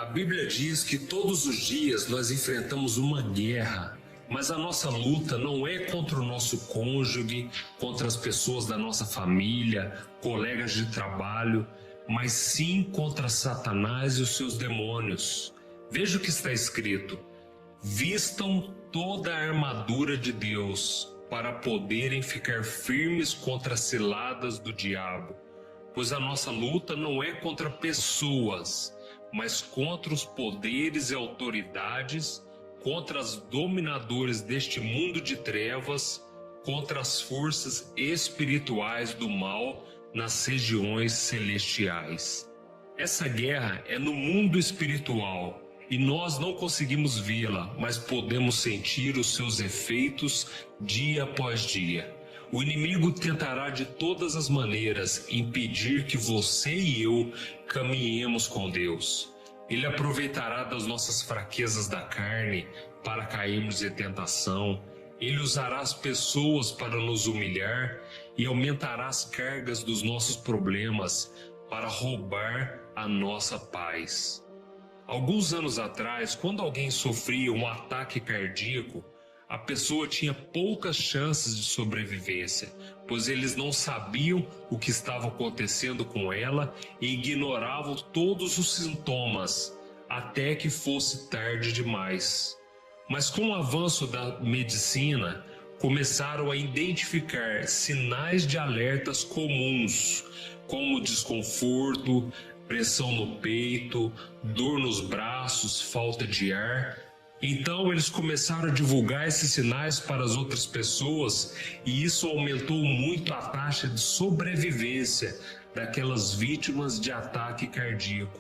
A Bíblia diz que todos os dias nós enfrentamos uma guerra, mas a nossa luta não é contra o nosso cônjuge, contra as pessoas da nossa família, colegas de trabalho, mas sim contra Satanás e os seus demônios. Veja o que está escrito: vistam toda a armadura de Deus para poderem ficar firmes contra as ciladas do diabo, pois a nossa luta não é contra pessoas, mas contra os poderes e autoridades, contra os dominadores deste mundo de trevas, contra as forças espirituais do mal nas regiões celestiais. Essa guerra é no mundo espiritual e nós não conseguimos vê-la, mas podemos sentir os seus efeitos dia após dia. O inimigo tentará de todas as maneiras impedir que você e eu caminhemos com Deus. Ele aproveitará das nossas fraquezas da carne para cairmos em tentação. Ele usará as pessoas para nos humilhar e aumentará as cargas dos nossos problemas para roubar a nossa paz. Alguns anos atrás, quando alguém sofria um ataque cardíaco, a pessoa tinha poucas chances de sobrevivência, pois eles não sabiam o que estava acontecendo com ela e ignoravam todos os sintomas, até que fosse tarde demais. Mas com o avanço da medicina, começaram a identificar sinais de alertas comuns, como desconforto, pressão no peito, dor nos braços, falta de ar. Então eles começaram a divulgar esses sinais para as outras pessoas e isso aumentou muito a taxa de sobrevivência daquelas vítimas de ataque cardíaco.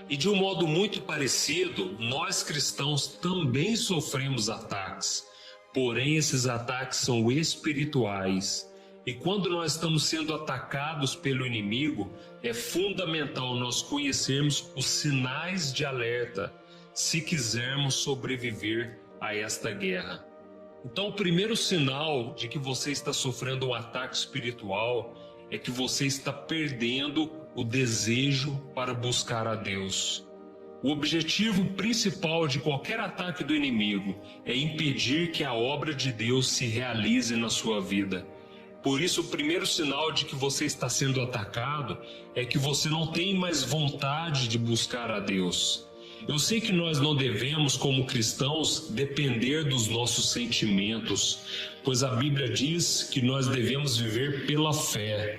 E de um modo muito parecido, nós cristãos também sofremos ataques, porém esses ataques são espirituais. E quando nós estamos sendo atacados pelo inimigo, é fundamental nós conhecermos os sinais de alerta, se quisermos sobreviver a esta guerra. Então, o primeiro sinal de que você está sofrendo um ataque espiritual é que você está perdendo o desejo para buscar a Deus. O objetivo principal de qualquer ataque do inimigo é impedir que a obra de Deus se realize na sua vida. Por isso, o primeiro sinal de que você está sendo atacado é que você não tem mais vontade de buscar a Deus. Eu sei que nós não devemos, como cristãos, depender dos nossos sentimentos, pois a Bíblia diz que nós devemos viver pela fé.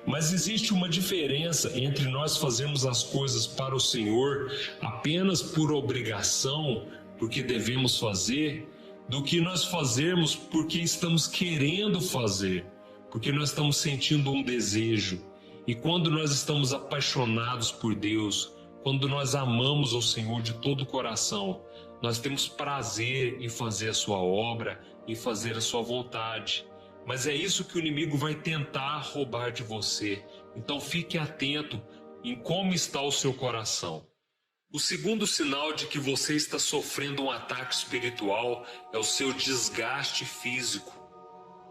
Mas existe uma diferença entre nós fazermos as coisas para o Senhor apenas por obrigação, porque devemos fazer, do que nós fazermos porque estamos querendo fazer, porque nós estamos sentindo um desejo. E quando nós estamos apaixonados por Deus, quando nós amamos ao Senhor de todo o coração, nós temos prazer em fazer a sua obra, em fazer a sua vontade. Mas é isso que o inimigo vai tentar roubar de você. Então fique atento em como está o seu coração. O segundo sinal de que você está sofrendo um ataque espiritual é o seu desgaste físico.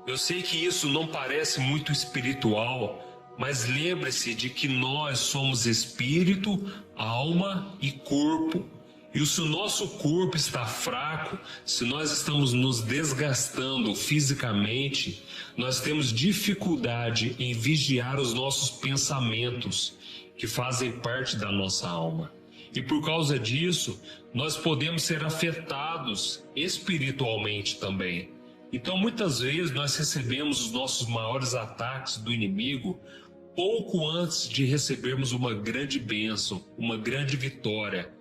Eu sei que isso não parece muito espiritual, mas lembre-se de que nós somos espírito, alma e corpo. E se o nosso corpo está fraco, se nós estamos nos desgastando fisicamente, nós temos dificuldade em vigiar os nossos pensamentos, que fazem parte da nossa alma. E por causa disso, nós podemos ser afetados espiritualmente também. Então, muitas vezes, nós recebemos os nossos maiores ataques do inimigo pouco antes de recebermos uma grande bênção, uma grande vitória.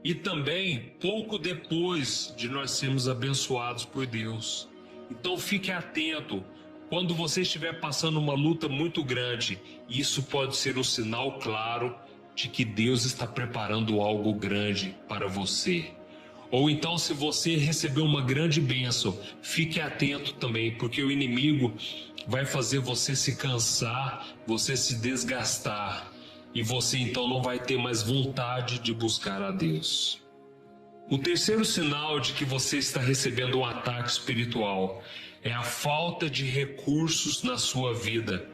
E também pouco depois de nós sermos abençoados por Deus. Então, fique atento. Quando você estiver passando uma luta muito grande, isso pode ser um sinal claro de que Deus está preparando algo grande para você. Ou então, se você recebeu uma grande bênção, fique atento também, porque o inimigo vai fazer você se cansar, você se desgastar, e você então não vai ter mais vontade de buscar a Deus. O terceiro sinal de que você está recebendo um ataque espiritual é a falta de recursos na sua vida.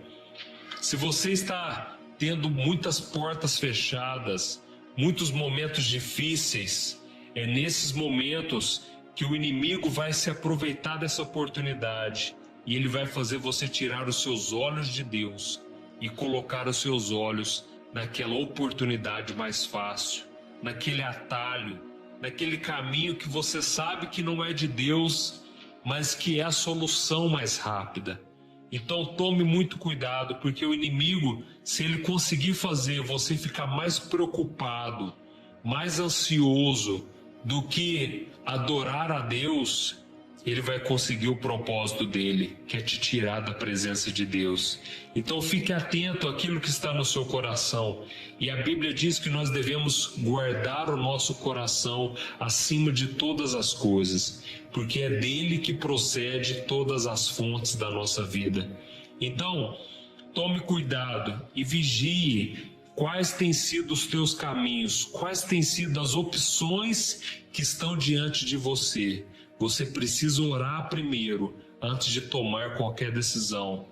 Se você está tendo muitas portas fechadas, muitos momentos difíceis, é nesses momentos que o inimigo vai se aproveitar dessa oportunidade e ele vai fazer você tirar os seus olhos de Deus e colocar os seus olhos naquela oportunidade mais fácil, naquele atalho, naquele caminho que você sabe que não é de Deus, mas que é a solução mais rápida. Então tome muito cuidado, porque o inimigo, se ele conseguir fazer você ficar mais preocupado, mais ansioso do que adorar a Deus, ele vai conseguir o propósito dele, que é te tirar da presença de Deus. Então fique atento àquilo que está no seu coração. E a Bíblia diz que nós devemos guardar o nosso coração acima de todas as coisas, porque é dele que procede todas as fontes da nossa vida. Então, tome cuidado e vigie quais têm sido os teus caminhos, quais têm sido as opções que estão diante de você. Você precisa orar primeiro, antes de tomar qualquer decisão.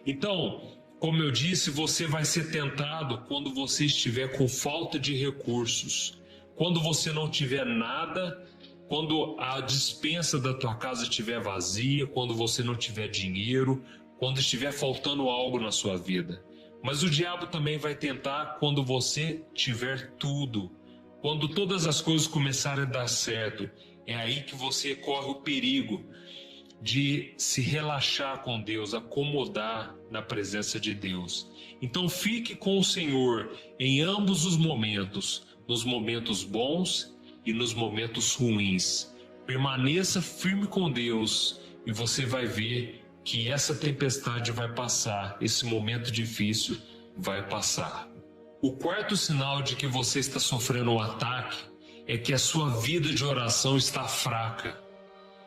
Então, como eu disse, você vai ser tentado quando você estiver com falta de recursos, quando você não tiver nada, quando a despensa da tua casa estiver vazia, quando você não tiver dinheiro, quando estiver faltando algo na sua vida. Mas o diabo também vai tentar quando você tiver tudo, quando todas as coisas começarem a dar certo. É aí que você corre o perigo de se relaxar com Deus, acomodar na presença de Deus. Então fique com o Senhor em ambos os momentos, nos momentos bons e nos momentos ruins. Permaneça firme com Deus e você vai ver que essa tempestade vai passar, esse momento difícil vai passar. O quarto sinal de que você está sofrendo um ataque é que a sua vida de oração está fraca.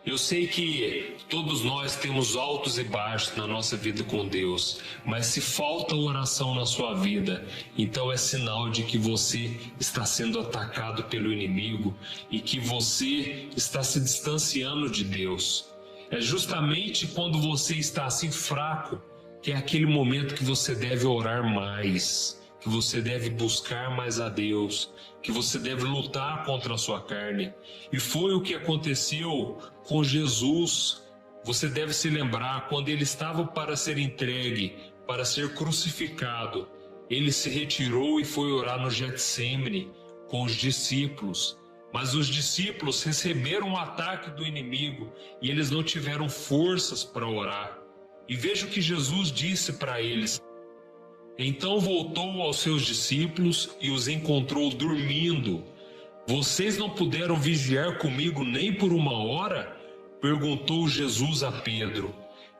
Eu sei que todos nós temos altos e baixos na nossa vida com Deus, mas se falta oração na sua vida, então é sinal de que você está sendo atacado pelo inimigo e que você está se distanciando de Deus. É justamente quando você está assim fraco que é aquele momento que você deve orar mais, que você deve buscar mais a Deus, que você deve lutar contra a sua carne. E foi o que aconteceu com Jesus. Você deve se lembrar, quando ele estava para ser entregue, para ser crucificado, ele se retirou e foi orar no Getsêmani com os discípulos. Mas os discípulos receberam um ataque do inimigo e eles não tiveram forças para orar. E veja o que Jesus disse para eles. Então voltou aos seus discípulos e os encontrou dormindo. Vocês não puderam vigiar comigo nem por uma hora? Perguntou Jesus a Pedro.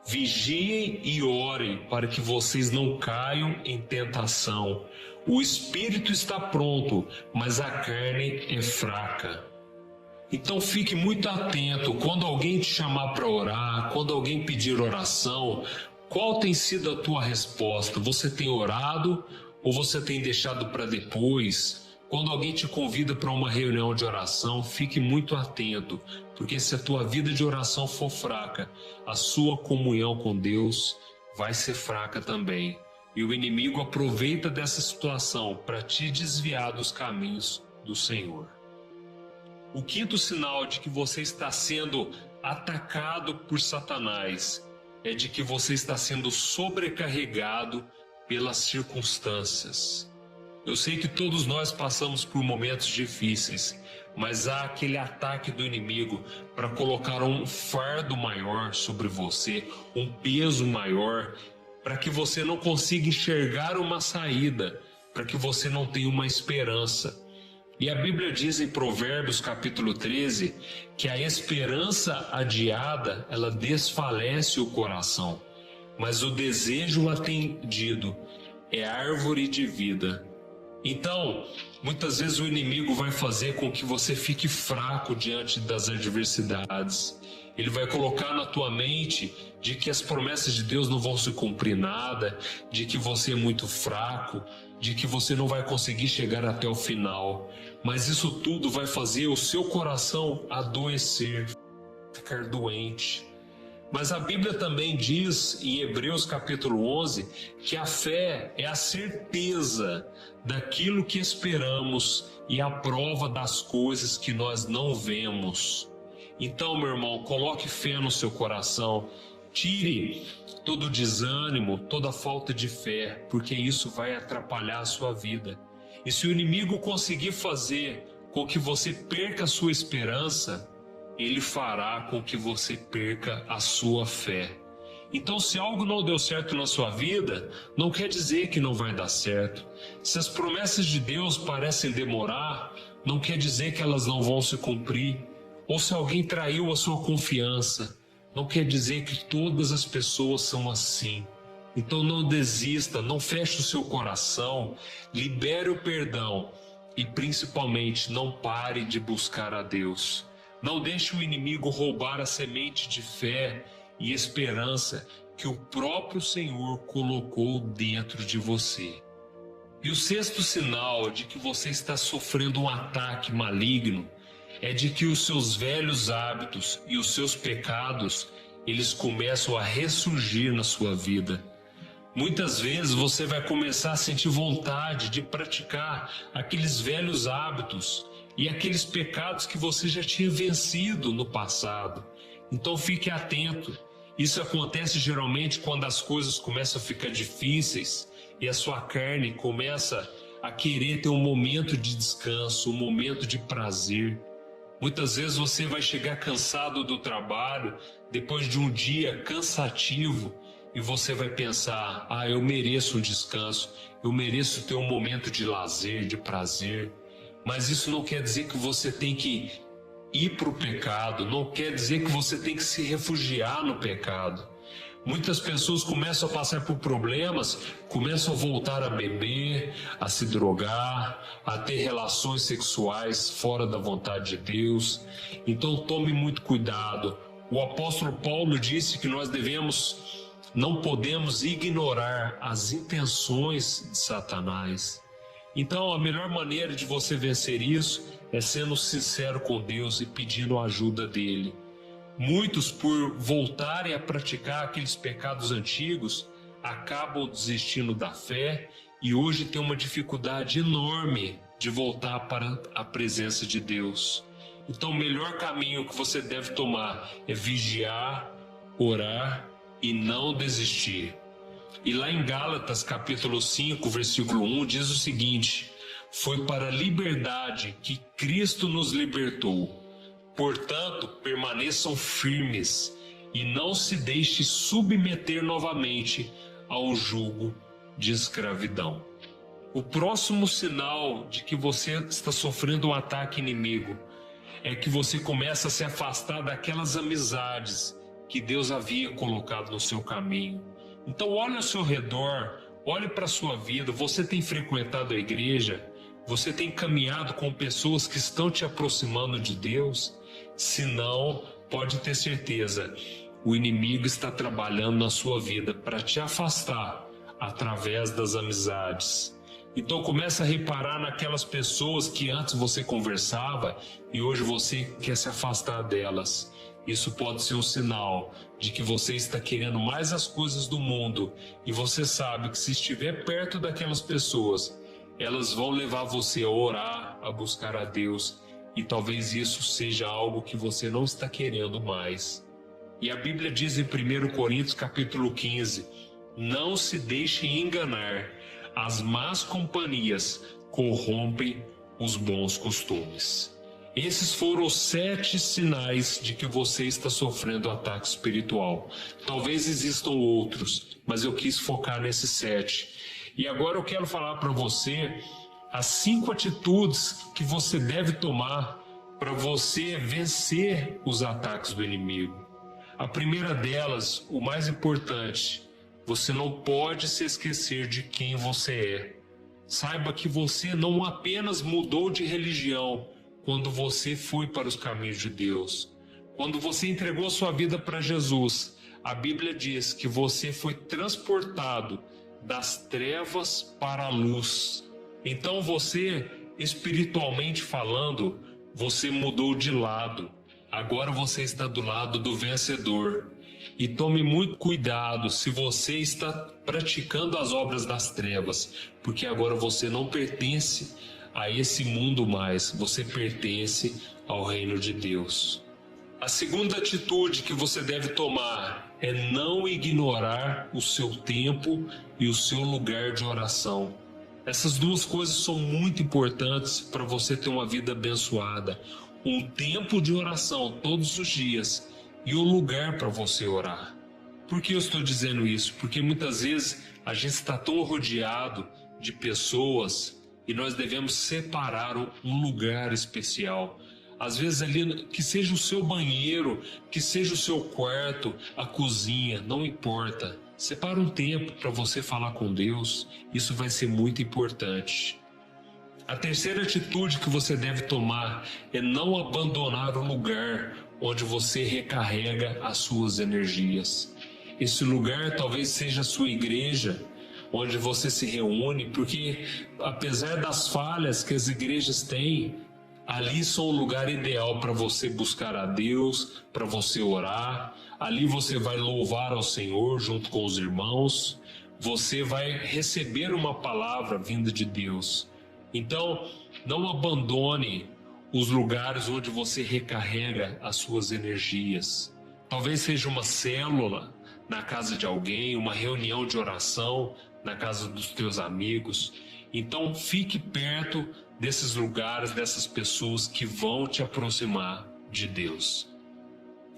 Vigiem e orem para que vocês não caiam em tentação. O espírito está pronto, mas a carne é fraca. Então fique muito atento quando alguém te chamar para orar, quando alguém pedir oração. Qual tem sido a tua resposta? Você tem orado ou você tem deixado para depois? Quando alguém te convida para uma reunião de oração, fique muito atento, porque se a tua vida de oração for fraca, a sua comunhão com Deus vai ser fraca também. E o inimigo aproveita dessa situação para te desviar dos caminhos do Senhor. O quinto sinal de que você está sendo atacado por Satanás é de que você está sendo sobrecarregado pelas circunstâncias. Eu sei que todos nós passamos por momentos difíceis, mas há aquele ataque do inimigo para colocar um fardo maior sobre você, um peso maior, para que você não consiga enxergar uma saída, para que você não tenha uma esperança. E a Bíblia diz em Provérbios capítulo 13 que a esperança adiada, ela desfalece o coração, mas o desejo atendido é árvore de vida. Então, muitas vezes o inimigo vai fazer com que você fique fraco diante das adversidades. Ele vai colocar na tua mente de que as promessas de Deus não vão se cumprir nada, de que você é muito fraco, de que você não vai conseguir chegar até o final. Mas isso tudo vai fazer o seu coração adoecer, ficar doente. Mas a Bíblia também diz em Hebreus capítulo 11 que a fé é a certeza daquilo que esperamos e a prova das coisas que nós não vemos. Então, meu irmão, coloque fé no seu coração, tire todo desânimo, toda falta de fé, porque isso vai atrapalhar a sua vida. E se o inimigo conseguir fazer com que você perca a sua esperança, ele fará com que você perca a sua fé. Então, se algo não deu certo na sua vida, não quer dizer que não vai dar certo. Se as promessas de Deus parecem demorar, não quer dizer que elas não vão se cumprir. Ou se alguém traiu a sua confiança, não quer dizer que todas as pessoas são assim. Então não desista, não feche o seu coração, libere o perdão e principalmente não pare de buscar a Deus. Não deixe o inimigo roubar a semente de fé e esperança que o próprio Senhor colocou dentro de você. E o sexto sinal de que você está sofrendo um ataque maligno é de que os seus velhos hábitos e os seus pecados, eles começam a ressurgir na sua vida. Muitas vezes você vai começar a sentir vontade de praticar aqueles velhos hábitos e aqueles pecados que você já tinha vencido no passado. Então fique atento. Isso acontece geralmente quando as coisas começam a ficar difíceis e a sua carne começa a querer ter um momento de descanso, um momento de prazer. Muitas vezes você vai chegar cansado do trabalho, depois de um dia cansativo, e você vai pensar, eu mereço um descanso, eu mereço ter um momento de lazer, de prazer. Mas isso não quer dizer que você tem que ir para o pecado, não quer dizer que você tem que se refugiar no pecado. Muitas pessoas começam a passar por problemas, começam a voltar a beber, a se drogar, a ter relações sexuais fora da vontade de Deus. Então tome muito cuidado. O apóstolo Paulo disse que nós não podemos ignorar as intenções de Satanás. Então a melhor maneira de você vencer isso é sendo sincero com Deus e pedindo a ajuda dele. Muitos, por voltarem a praticar aqueles pecados antigos, acabam desistindo da fé e hoje tem uma dificuldade enorme de voltar para a presença de Deus. Então o melhor caminho que você deve tomar é vigiar, orar e não desistir. E lá em Gálatas capítulo 5, versículo 1 diz o seguinte: foi para a liberdade que Cristo nos libertou. Portanto, permaneçam firmes e não se deixe submeter novamente ao jugo de escravidão. O próximo sinal de que você está sofrendo um ataque inimigo é que você começa a se afastar daquelas amizades que Deus havia colocado no seu caminho. Então olhe ao seu redor, olhe para a sua vida. Você tem frequentado a igreja? Você tem caminhado com pessoas que estão te aproximando de Deus? Se não, pode ter certeza, o inimigo está trabalhando na sua vida para te afastar através das amizades. Então comece a reparar naquelas pessoas que antes você conversava e hoje você quer se afastar delas. Isso pode ser um sinal de que você está querendo mais as coisas do mundo e você sabe que se estiver perto daquelas pessoas, elas vão levar você a orar, a buscar a Deus. E talvez isso seja algo que você não está querendo mais. E a Bíblia diz em 1 Coríntios capítulo 15, não se deixem enganar, as más companhias corrompem os bons costumes. Esses foram os 7 sinais de que você está sofrendo ataque espiritual. Talvez existam outros, mas eu quis focar nesses 7. E agora eu quero falar para você as 5 atitudes que você deve tomar para você vencer os ataques do inimigo. A primeira delas, o mais importante, você não pode se esquecer de quem você é. Saiba que você não apenas mudou de religião quando você foi para os caminhos de Deus. Quando você entregou sua vida para Jesus, a Bíblia diz que você foi transportado das trevas para a luz. Então você, espiritualmente falando, você mudou de lado. Agora você está do lado do vencedor. E tome muito cuidado se você está praticando as obras das trevas, porque agora você não pertence a esse mundo mais, você pertence ao reino de Deus. A segunda atitude que você deve tomar é não ignorar o seu tempo e o seu lugar de oração. Essas duas coisas são muito importantes para você ter uma vida abençoada. Um tempo de oração todos os dias e um lugar para você orar. Por que eu estou dizendo isso? Porque muitas vezes a gente está tão rodeado de pessoas e nós devemos separar um lugar especial. Às vezes ali, que seja o seu banheiro, que seja o seu quarto, a cozinha, não importa. Separa um tempo para você falar com Deus, isso vai ser muito importante. A terceira atitude que você deve tomar é não abandonar o lugar onde você recarrega as suas energias. Esse lugar talvez seja a sua igreja, onde você se reúne, porque apesar das falhas que as igrejas têm, ali são o lugar ideal para você buscar a Deus, para você orar. Ali você vai louvar ao Senhor junto com os irmãos. Você vai receber uma palavra vinda de Deus. Então, não abandone os lugares onde você recarrega as suas energias. Talvez seja uma célula na casa de alguém, uma reunião de oração na casa dos teus amigos. Então, fique perto desses lugares, dessas pessoas que vão te aproximar de Deus.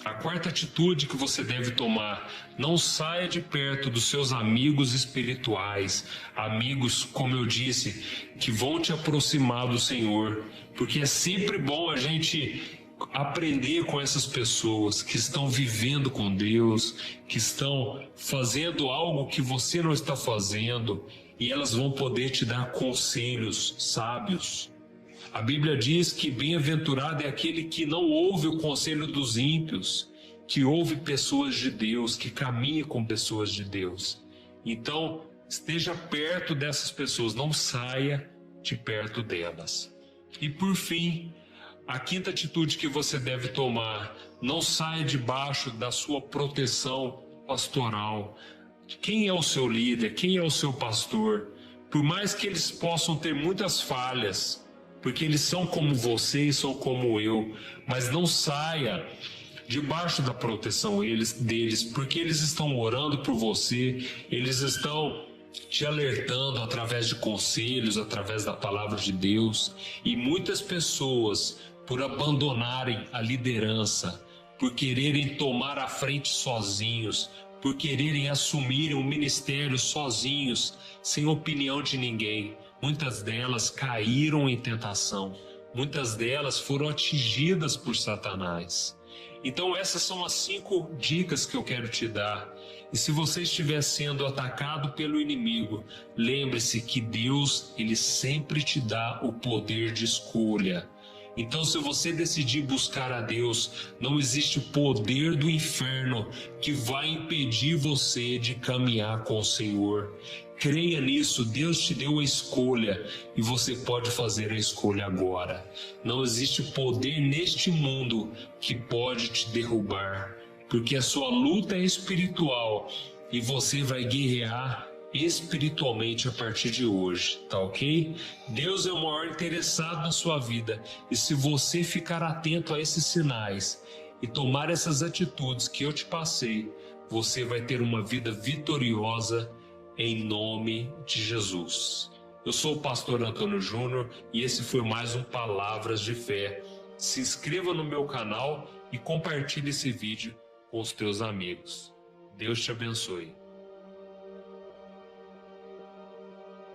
A quarta atitude que você deve tomar: não saia de perto dos seus amigos espirituais, amigos, como eu disse, que vão te aproximar do Senhor, porque é sempre bom a gente aprender com essas pessoas que estão vivendo com Deus, que estão fazendo algo que você não está fazendo, e elas vão poder te dar conselhos sábios. A Bíblia diz que bem-aventurado é aquele que não ouve o conselho dos ímpios, que ouve pessoas de Deus, que caminha com pessoas de Deus. Então, esteja perto dessas pessoas, não saia de perto delas. E por fim, a quinta atitude que você deve tomar: não saia debaixo da sua proteção pastoral. Quem é o seu líder? Quem é o seu pastor? Por mais que eles possam ter muitas falhas, porque eles são como você e são como eu, mas não saia debaixo da proteção deles, porque eles estão orando por você, eles estão te alertando através de conselhos, através da palavra de Deus. E muitas pessoas, por abandonarem a liderança, por quererem tomar a frente sozinhos, por quererem assumir um ministério sozinhos, sem opinião de ninguém, muitas delas caíram em tentação, muitas delas foram atingidas por Satanás. Então essas são as 5 dicas que eu quero te dar. E se você estiver sendo atacado pelo inimigo, lembre-se que Deus, Ele sempre te dá o poder de escolha. Então, se você decidir buscar a Deus, não existe poder do inferno que vai impedir você de caminhar com o Senhor. Creia nisso, Deus te deu a escolha e você pode fazer a escolha agora. Não existe poder neste mundo que pode te derrubar, porque a sua luta é espiritual e você vai guerrear espiritualmente a partir de hoje, tá ok? Deus é o maior interessado na sua vida, e se você ficar atento a esses sinais e tomar essas atitudes que eu te passei, você vai ter uma vida vitoriosa em nome de Jesus. Eu sou o pastor Antônio Júnior e esse foi mais um Palavras de Fé. Se inscreva no meu canal e compartilhe esse vídeo com os teus amigos. Deus te abençoe.